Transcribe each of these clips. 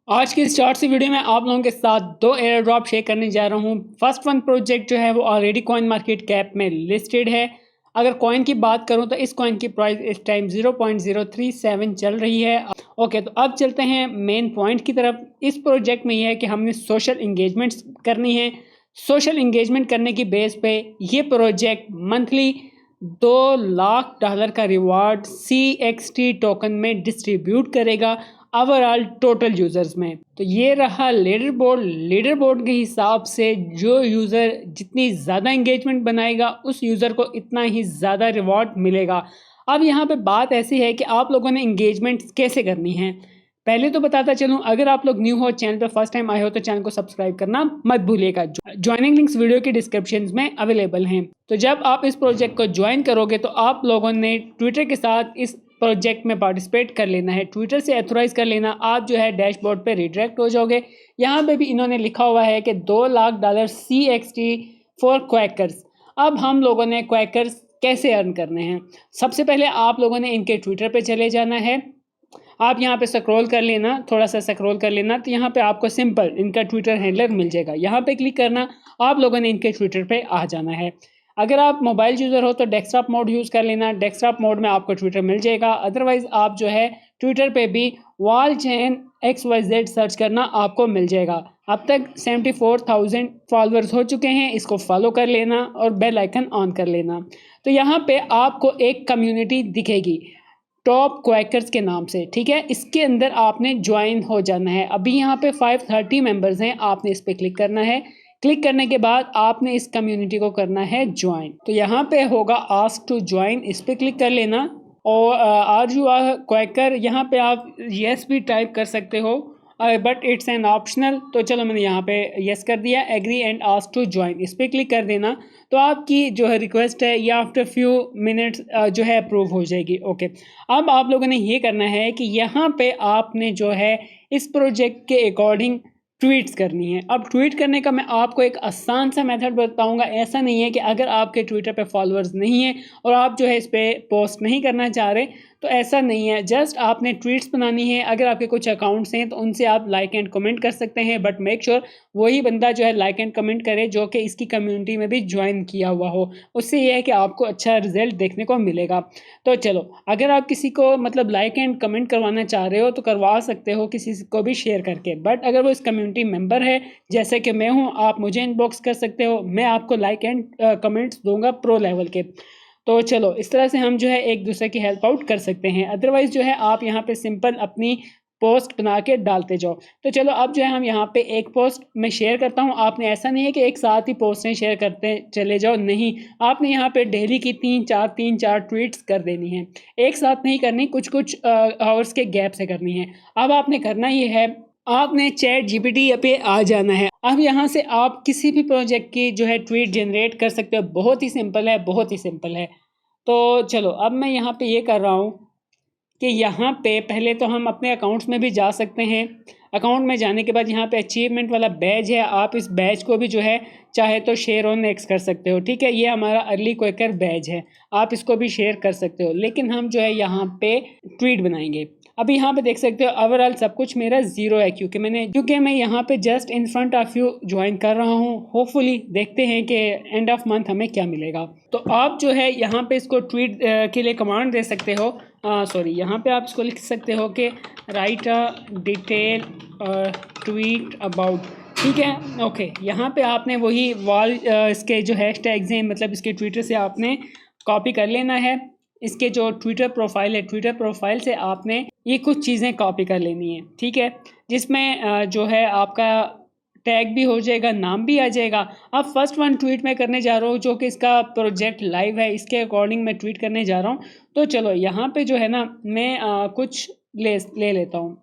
आज की इस शॉर्ट सी वीडियो में आप लोगों के साथ दो एयर ड्रॉप शेयर करने जा रहा हूँ। फर्स्ट वन प्रोजेक्ट जो है वो ऑलरेडी कॉइन मार्केट कैप में लिस्टेड है। अगर कॉइन की बात करूँ तो इस कॉइन की प्राइस इस टाइम 0.037 चल रही है। ओके, तो अब चलते हैं मेन पॉइंट की तरफ। इस प्रोजेक्ट में यह है कि हमने सोशल इंगेजमेंट्स करनी है। सोशल इंगेजमेंट करने की बेस पे ये प्रोजेक्ट मंथली $2 लाख का रिवॉर्ड CXT टोकन में डिस्ट्रीब्यूट करेगा ओवरऑल टोटल यूज़र्स में। तो ये रहा लीडर बोर्ड के हिसाब से जो यूज़र जितनी ज़्यादा इंगेजमेंट बनाएगा उस यूज़र को इतना ही ज़्यादा रिवॉर्ड मिलेगा। अब यहाँ पे बात ऐसी है कि आप लोगों ने इंगेजमेंट कैसे करनी है। पहले तो बताता चलूँ, अगर आप लोग न्यू हो, चैनल पे फर्स्ट टाइम आए हो तो चैनल को सब्सक्राइब करना मत भूलिएगा। ज्वाइनिंग लिंक्स वीडियो के डिस्क्रिप्शन में अवेलेबल हैं। तो जब आप इस प्रोजेक्ट को ज्वाइन करोगे तो आप लोगों ने ट्विटर के साथ इस प्रोजेक्ट में पार्टिसिपेट कर लेना है। ट्विटर से ऑथराइज कर लेना। आप जो है डैशबोर्ड पे रिडायरेक्ट हो जाओगे। यहाँ पे भी इन्होंने लिखा हुआ है कि $2 लाख CXT फॉर क्वैकर्स। अब हम लोगों ने क्वैकर्स कैसे अर्न करने हैं। सबसे पहले आप लोगों ने इनके ट्विटर पे चले जाना है। आप यहाँ पे स्क्रॉल कर लेना, थोड़ा सा स्क्रॉल कर लेना, तो यहाँ पे आपको सिंपल इनका ट्विटर हैंडलर मिल जाएगा। यहाँ पे क्लिक करना, आप लोगों ने इनके ट्विटर पे आ जाना है। अगर आप मोबाइल यूज़र हो तो डेस्कटॉप मोड यूज़ कर लेना। डेस्कटॉप मोड में आपको ट्विटर मिल जाएगा। अदरवाइज़ आप जो है ट्विटर पे भी वॉल चैन XYZ सर्च करना, आपको मिल जाएगा। अब तक 74,000 फॉलोअर्स हो चुके हैं। इसको फॉलो कर लेना और बेल आइकन ऑन कर लेना। तो यहाँ पे आपको एक कम्युनिटी दिखेगी टॉप क्वैकर्स के नाम से, ठीक है। इसके अंदर आपने ज्वाइन हो जाना है। अभी यहाँ पे 530 मेंबर्स हैं। आपने इस पर क्लिक करना है। क्लिक करने के बाद आपने इस कम्युनिटी को करना है ज्वाइन। तो यहाँ पे होगा आस्क टू ज्वाइन, इस पर क्लिक कर लेना। और आर यू आर क्वैकर, यहाँ पे आप यस भी टाइप कर सकते हो, बट इट्स एन ऑप्शनल। तो चलो मैंने यहाँ पे यस कर दिया। Agree and ask to join, इस पर क्लिक कर देना। तो आपकी जो है रिक्वेस्ट है ये आफ्टर फ्यू मिनट्स जो है अप्रूव हो जाएगी। ओके, अब आप लोगों ने ये करना है कि यहाँ पे आपने जो है इस प्रोजेक्ट के अकॉर्डिंग ट्वीट्स करनी है। अब ट्वीट करने का मैं आपको एक आसान सा मेथड बताऊंगा। ऐसा नहीं है कि अगर आपके ट्विटर पे फॉलोअर्स नहीं है और आप जो है इस पर पोस्ट नहीं करना चाह रहे, तो ऐसा नहीं है। जस्ट आपने ट्वीट्स बनानी है। अगर आपके कुछ अकाउंट्स हैं तो उनसे आप लाइक एंड कमेंट कर सकते हैं, बट मेक श्योर वही बंदा जो है लाइक एंड कमेंट करे जो कि इसकी कम्युनिटी में भी ज्वाइन किया हुआ हो। उससे यह है कि आपको अच्छा रिजल्ट देखने को मिलेगा। तो चलो, अगर आप किसी को मतलब लाइक एंड कमेंट करवाना चाह रहे हो तो करवा सकते हो किसी को भी शेयर करके, बट अगर वो इस कम्युनिटी मेंबर है जैसे कि मैं हूँ, आप मुझे इनबॉक्स कर सकते हो। मैं आपको लाइक एंड कमेंट्स दूंगा प्रो लेवल के। तो चलो, इस तरह से हम जो है एक दूसरे की हेल्प आउट कर सकते हैं। अदरवाइज जो है आप यहाँ पे सिंपल अपनी पोस्ट बना के डालते जाओ। तो चलो, अब जो है हम यहाँ पे एक पोस्ट में शेयर करता हूँ। आपने ऐसा नहीं है कि एक साथ ही पोस्टें शेयर करते चले जाओ, नहीं। आपने यहाँ पे डेली की 3-4 ट्वीट्स कर देनी है। एक साथ नहीं करनी, कुछ कुछ आवर्स के गैप से करनी है। अब आपने करना ये है, आपने चैट GPT पे आ जाना है। अब यहाँ से आप किसी भी प्रोजेक्ट की जो है ट्वीट जनरेट कर सकते हो। बहुत ही सिंपल है, बहुत ही सिंपल है। तो चलो, अब मैं यहाँ पे ये कर रहा हूँ कि यहाँ पे पहले तो हम अपने अकाउंट्स में भी जा सकते हैं। अकाउंट में जाने के बाद यहाँ पे अचीवमेंट वाला बैज है। आप इस बैज को भी जो है चाहे तो शेयर ऑन नेक्स्ट कर सकते हो, ठीक है। ये हमारा अर्ली क्वेकर बैज है, आप इसको भी शेयर कर सकते हो। लेकिन हम जो है यहाँ पे ट्वीट बनाएंगे। अभी यहाँ पे देख सकते हो ओवरऑल सब कुछ मेरा 0 है, क्योंकि मैं यहाँ पे just in front of you join कर रहा हूँ। होपफुली देखते हैं कि एंड ऑफ मंथ हमें क्या मिलेगा। तो आप जो है यहाँ पे इसको ट्वीट के लिए कमांड दे सकते हो। सॉरी, यहाँ पे आप इसको लिख सकते हो कि right a detail tweet about, ठीक है। ओके, यहाँ पे आपने वही वॉल इसके जो हैशटैग्स हैं, मतलब इसके ट्विटर से आपने कॉपी कर लेना है। इसके जो ट्विटर प्रोफाइल है, ट्विटर प्रोफाइल से आपने ये कुछ चीज़ें कॉपी कर लेनी है, ठीक है। जिसमें जो है आपका टैग भी हो जाएगा, नाम भी आ जाएगा। अब फर्स्ट वन ट्वीट मैं करने जा रहा हूँ जो कि इसका प्रोजेक्ट लाइव है, इसके अकॉर्डिंग मैं ट्वीट करने जा रहा हूँ। तो चलो, यहाँ पे जो है ना मैं कुछ ले लेता हूँ।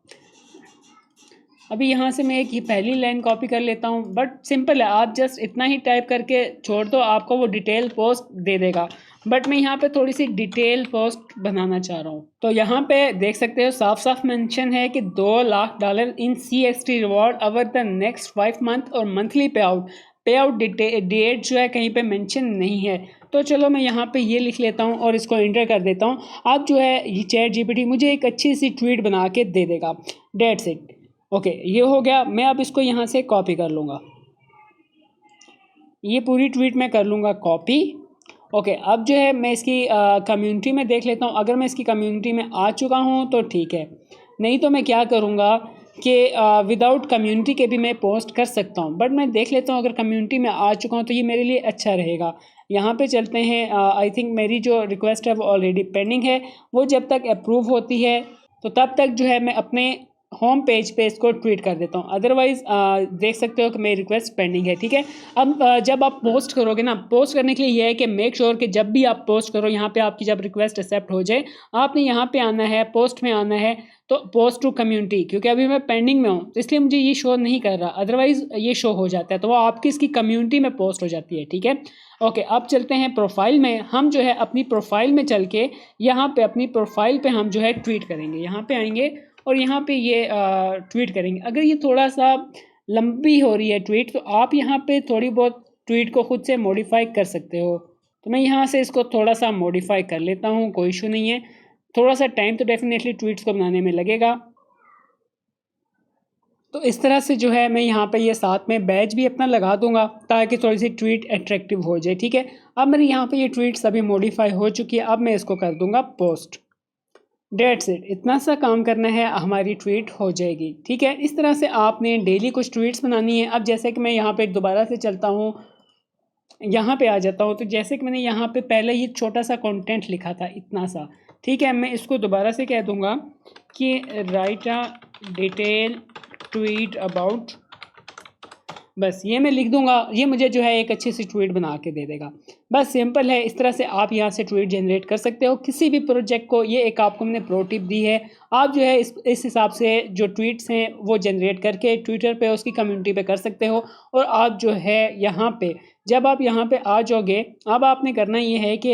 अभी यहाँ से मैं एक ही पहली लाइन कॉपी कर लेता हूँ, बट सिंपल है। आप जस्ट इतना ही टाइप करके छोड़ दो, आपको वो डिटेल पोस्ट दे देगा। बट मैं यहाँ पे थोड़ी सी डिटेल पोस्ट बनाना चाह रहा हूँ। तो यहाँ पे देख सकते हो साफ साफ मेंशन है कि $2 लाख इन CXT reward over the next 5 month और मंथली पे आउट डेट जो है कहीं पे मेंशन नहीं है। तो चलो, मैं यहाँ पे ये लिख लेता हूँ और इसको एंटर कर देता हूँ। अब जो है ये चैट GPT मुझे एक अच्छी सी ट्वीट बना के दे देगा। That's it. ओके, ये हो गया। मैं अब इसको यहाँ से कॉपी कर लूँगा, ये पूरी ट्वीट मैं कर लूँगा कॉपी। ओके, अब जो है मैं इसकी कम्युनिटी में देख लेता हूँ। अगर मैं इसकी कम्युनिटी में आ चुका हूँ तो ठीक है, नहीं तो मैं क्या करूँगा कि विदाउट कम्युनिटी के भी मैं पोस्ट कर सकता हूँ, बट मैं देख लेता हूँ अगर कम्युनिटी में आ चुका हूँ तो ये मेरे लिए अच्छा रहेगा। यहाँ पे चलते हैं। आई थिंक मेरी जो रिक्वेस्ट है वो ऑलरेडी पेंडिंग है, वो जब तक अप्रूव होती है तो तब तक जो है मैं अपने होम पेज पे इसको ट्वीट कर देता हूँ। अदरवाइज़ देख सकते हो कि मेरी रिक्वेस्ट पेंडिंग है। ठीक है, अब जब आप पोस्ट करोगे ना, पोस्ट करने के लिए ये है कि मेक श्योर कि जब भी आप पोस्ट करो, यहाँ पे आपकी जब रिक्वेस्ट एक्सेप्ट हो जाए, आपने यहाँ पे आना है, पोस्ट में आना है, तो पोस्ट टू कम्युनिटी, क्योंकि अभी मैं पेंडिंग में हूँ तो इसलिए मुझे ये शो नहीं कर रहा, अदरवाइज़ ये शो हो जाता है, तो वो आपकी इसकी कम्युनिटी में पोस्ट हो जाती है। ठीक है, ओके, अब चलते हैं प्रोफाइल में। हम जो है अपनी प्रोफाइल में चल के यहाँ पे अपनी प्रोफाइल पे हम जो है ट्वीट करेंगे। यहाँ पे आएंगे और यहाँ पे ये ट्वीट करेंगे। अगर ये थोड़ा सा लंबी हो रही है ट्वीट, तो आप यहाँ पे थोड़ी बहुत ट्वीट को खुद से मॉडिफाई कर सकते हो। तो मैं यहाँ से इसको थोड़ा सा मॉडिफाई कर लेता हूँ, कोई इशू नहीं है। थोड़ा सा टाइम तो डेफिनेटली ट्वीट्स को बनाने में लगेगा। तो इस तरह से जो है मैं यहाँ पे ये साथ में बैच भी अपना लगा दूंगा ताकि थोड़ी सी ट्वीट अट्रैक्टिव हो जाए। ठीक है, अब मेरी यहाँ पे ये ट्वीट सभी मॉडिफाई हो चुकी है। अब मैं इसको कर दूंगा पोस्ट। डेट्स इट, इतना सा काम करना है, हमारी ट्वीट हो जाएगी। ठीक है, इस तरह से आपने डेली कुछ ट्वीट्स बनानी है। अब जैसे कि मैं यहाँ पे दोबारा से चलता हूँ, यहाँ पे आ जाता हूँ, तो जैसे कि मैंने यहाँ पे पहले ये छोटा सा कंटेंट लिखा था, इतना सा। ठीक है, मैं इसको दोबारा से कह दूँगा कि right a detail tweet about, बस ये मैं लिख दूंगा, ये मुझे जो है एक अच्छी सी ट्वीट बना के दे देगा। बस सिंपल है, इस तरह से आप यहाँ से ट्वीट जनरेट कर सकते हो किसी भी प्रोजेक्ट को। ये एक आपको मैंने प्रो टिप दी है। आप जो है इस हिसाब से जो ट्वीट्स हैं वो जनरेट करके ट्विटर पे उसकी कम्युनिटी पे कर सकते हो। और आप जो है यहाँ पे, जब आप यहाँ पे आ जाओगे, अब आपने करना ये है कि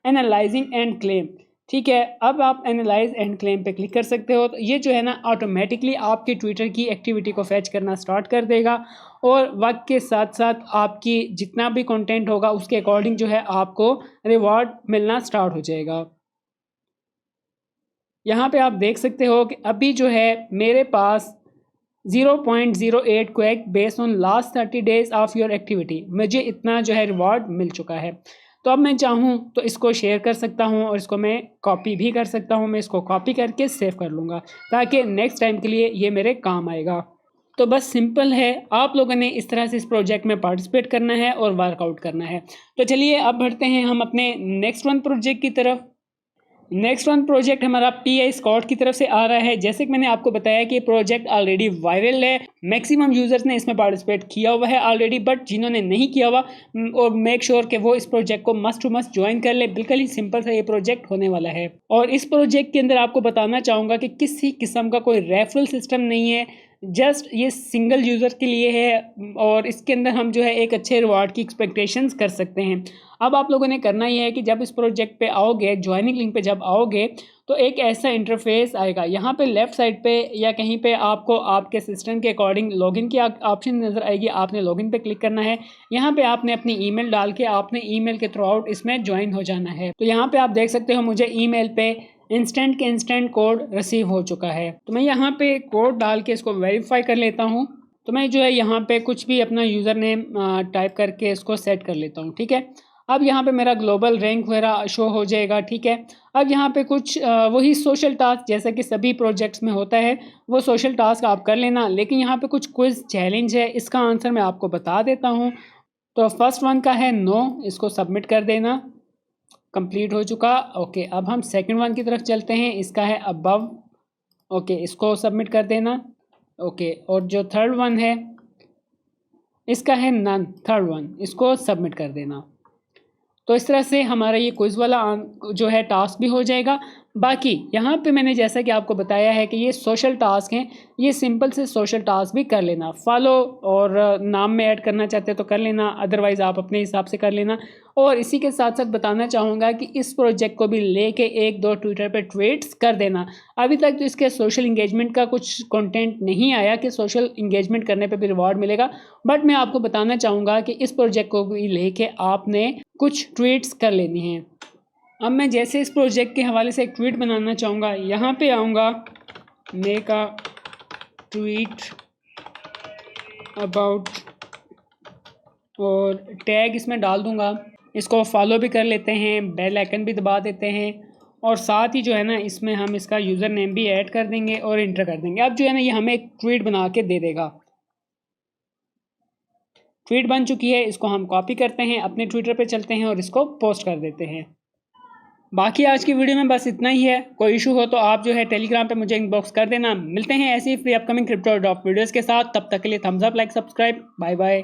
एनालाइजिंग एंड क्लेम। ठीक है, अब आप एनालाइज एंड क्लेम पे क्लिक कर सकते हो, तो ये जो है ना ऑटोमेटिकली आपकी ट्विटर की एक्टिविटी को फैच करना स्टार्ट कर देगा और वक्त के साथ साथ आपकी जितना भी कंटेंट होगा उसके अकॉर्डिंग जो है आपको रिवॉर्ड मिलना स्टार्ट हो जाएगा। यहाँ पे आप देख सकते हो कि अभी जो है मेरे पास 0.08 quack based on last 30 days of your activity, मुझे इतना जो है रिवॉर्ड मिल चुका है। तो अब मैं चाहूँ तो इसको शेयर कर सकता हूँ और इसको मैं कॉपी भी कर सकता हूँ। मैं इसको कॉपी करके सेव कर लूँगा ताकि नेक्स्ट टाइम के लिए ये मेरे काम आएगा। तो बस सिंपल है, आप लोगों ने इस तरह से इस प्रोजेक्ट में पार्टिसिपेट करना है और वर्कआउट करना है। तो चलिए अब बढ़ते हैं हम अपने नेक्स्ट वन प्रोजेक्ट की तरफ। नेक्स्ट वन प्रोजेक्ट हमारा PI स्कॉट की तरफ से आ रहा है। जैसे कि मैंने आपको बताया कि प्रोजेक्ट ऑलरेडी वायरल है, मैक्सिमम यूजर्स ने इसमें पार्टिसिपेट किया हुआ है ऑलरेडी, बट जिन्होंने नहीं किया हुआ और मेक श्योर कि वो इस प्रोजेक्ट को मस्ट टू मस्ट ज्वाइन कर ले। बिल्कुल ही सिंपल सा ये प्रोजेक्ट होने वाला है और इस प्रोजेक्ट के अंदर आपको बताना चाहूँगा कि किसी किस्म का कोई रेफरल सिस्टम नहीं है, जस्ट ये सिंगल यूज़र के लिए है और इसके अंदर हम जो है एक अच्छे रिवार्ड की एक्सपेक्टेशंस कर सकते हैं। अब आप लोगों ने करना ही है कि जब इस प्रोजेक्ट पे आओगे, ज्वाइनिंग लिंक पे जब आओगे, तो एक ऐसा इंटरफेस आएगा। यहाँ पे लेफ़्ट साइड पे या कहीं पे आपको आपके सिस्टम के अकॉर्डिंग लॉगिन की ऑप्शन नज़र आएगी। आपने लॉगिन पे क्लिक करना है। यहाँ पे आपने अपनी ईमेल डाल के आपने ईमेल के थ्रू आउट इसमें ज्वाइन हो जाना है। तो यहाँ पे आप देख सकते हो मुझे ईमेल पे इंस्टेंट के इंस्टेंट कोड रिसीव हो चुका है। तो मैं यहाँ पे कोड डाल के इसको वेरीफाई कर लेता हूँ। तो मैं जो है यहाँ पे कुछ भी अपना यूज़र नेम टाइप करके इसको सेट कर लेता हूँ। ठीक है, अब यहाँ पे मेरा ग्लोबल रैंक वगैरह शो हो जाएगा। ठीक है, अब यहाँ पे कुछ वही सोशल टास्क जैसा कि सभी प्रोजेक्ट्स में होता है, वो सोशल टास्क आप कर लेना। लेकिन यहाँ पे कुछ क्विज चैलेंज है, इसका आंसर मैं आपको बता देता हूँ। तो फर्स्ट वन का है नो, इसको सबमिट कर देना, कंप्लीट हो चुका। ओके, अब हम सेकंड वन की तरफ चलते हैं, इसका है अबव। ओके, इसको सबमिट कर देना। ओके, और जो थर्ड वन है इसका है नन, थर्ड वन, इसको सबमिट कर देना। तो इस तरह से हमारा ये क्विज़ वाला जो है टास्क भी हो जाएगा। बाकी यहाँ पे मैंने जैसा कि आपको बताया है कि ये सोशल टास्क हैं, ये सिंपल से सोशल टास्क भी कर लेना। फॉलो और नाम में ऐड करना चाहते हो तो कर लेना, अदरवाइज़ आप अपने हिसाब से कर लेना। और इसी के साथ साथ बताना चाहूँगा कि इस प्रोजेक्ट को भी लेके एक दो ट्विटर पे ट्वीट्स कर देना। अभी तक तो इसके सोशल इंगेजमेंट का कुछ कंटेंट नहीं आया कि सोशल इंगेजमेंट करने पे भी रिवॉर्ड मिलेगा, बट मैं आपको बताना चाहूँगा कि इस प्रोजेक्ट को भी लेके आपने कुछ ट्वीट्स कर लेनी हैं। अब मैं जैसे इस प्रोजेक्ट के हवाले से एक ट्वीट बनाना चाहूँगा, यहाँ पे आऊँगा, मेक अ ट्वीट अबाउट और टैग इसमें डाल दूंगा। इसको फॉलो भी कर लेते हैं, बेल आइकन भी दबा देते हैं और साथ ही जो है ना इसमें हम इसका यूज़र नेम भी ऐड कर देंगे और इंटर कर देंगे। अब जो है ना ये हमें एक ट्वीट बना के दे देगा। ट्वीट बन चुकी है, इसको हम कॉपी करते हैं, अपने ट्विटर पे चलते हैं और इसको पोस्ट कर देते हैं। बाकी आज की वीडियो में बस इतना ही है। कोई इशू हो तो आप जो है टेलीग्राम पे मुझे इनबॉक्स कर देना। मिलते हैं ऐसी ही free upcoming crypto drop videos के साथ। तब तक के लिए thumbs up, like, subscribe. Bye bye.